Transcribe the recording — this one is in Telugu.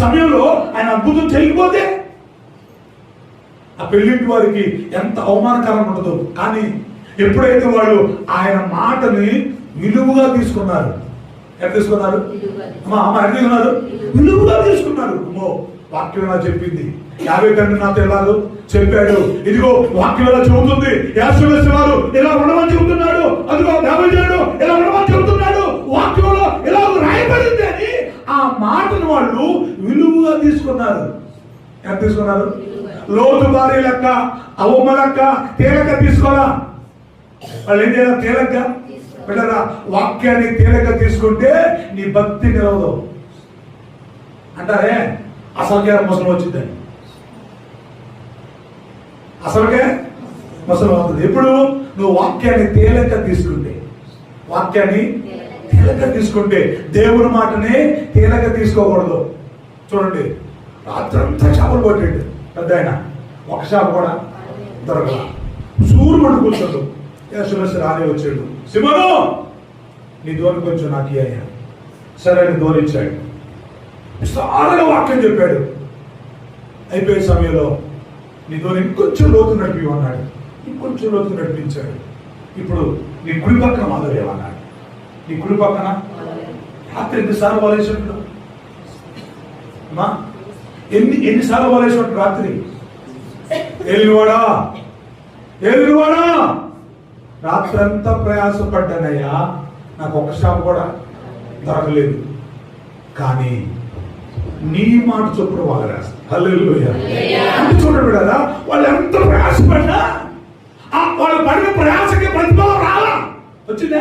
సమయంలో ఆయన అద్భుతం చేయకపోతే ఆ పెళ్లింటి వారికి ఎంత అవమానకరంగా ఉండదు. కానీ ఎప్పుడైతే వాళ్ళు ఆయన మాటని విలువగా తీసుకున్నారు, ఎంత తీసుకున్నారు? తీసుకున్నారు, విలువగా తీసుకున్నారు. వాక్యం ఎలా చెప్పింది, 50 తండ్రి నాతో ఎలాగో చెప్పాడు, ఇదిగో వాక్యం ఎలా చెబుతుంది, వారు ఇలా ఉండమని చెబుతున్నాడు, అదిగో దేవజనుడు ఇలా ఉండమని చెబుతున్నాడు, వాక్యంలో ఇలా రాయబడింది అని ఆ మాటను వాళ్ళు విలువగా తీసుకున్నారు. ఎంత తీసుకున్నారు? లోతు భార్య లెక్క, అవమ్మ లెక్క తేలిక తీసుకోవాలా? వాళ్ళు ఏం చేయాలి? తేలిగ్గా బిడ్డరా, వాక్యాన్ని తేలిక తీసుకుంటే నీ భక్తి నిలవదు అంటారే. అసలుకే ముసలం వచ్చిందని, అసలుకే ముసలం అవుతుంది. ఎప్పుడు నువ్వు వాక్యాన్ని తేలిక తీసుకుంటే, వాక్యాన్ని తేలిక తీసుకుంటే, దేవుని మాటని తేలిక తీసుకోకూడదు. చూడండి, రాత్రంతా చేపలు పట్టాడు పెద్ద ఆయన, ఒక చేప కూడా దొరకల. సూర్యుడు పట్టు కూర్చోడు. యేసుమసి రాని వచ్చాడు, సిమోను నీ ధోని కొంచెం నాకు అయ్యా. సరే అని ధోనిచ్చాడు, విస్తారంగా వాక్యం చెప్పాడు. అయిపోయే సమయంలో నీ ధోని ఇంకొంచెం లోతు నడిపి అన్నాడు. ఇంకొంచెం లోతు నడిపించాడు. ఇప్పుడు నీ కుడి పక్కన మాధవేమన్నాడు. నీ కుడి పక్కన రాత్రి ఎన్నిసార్లు వలేసినట్టు అమ్మా, ఎన్నిసార్లు వలేసినట్టు రాత్రి. ఏలినవాడా, ఏలినవాడా, రాత్రంతా ప్రయాసపడ్డానయ్యా, నాకు ఒక్క షాప్ కూడా దొరకలేదు. కానీ నీ మాట చొప్పున వాళ్ళు రాస్తారు. హల్లెలూయా. చూడండి కదా, వాళ్ళు ఎంత ప్రయాసపడ్డా వాళ్ళ పడిన ప్రయాసకి ప్రతిఫలం రాలా వచ్చిందా?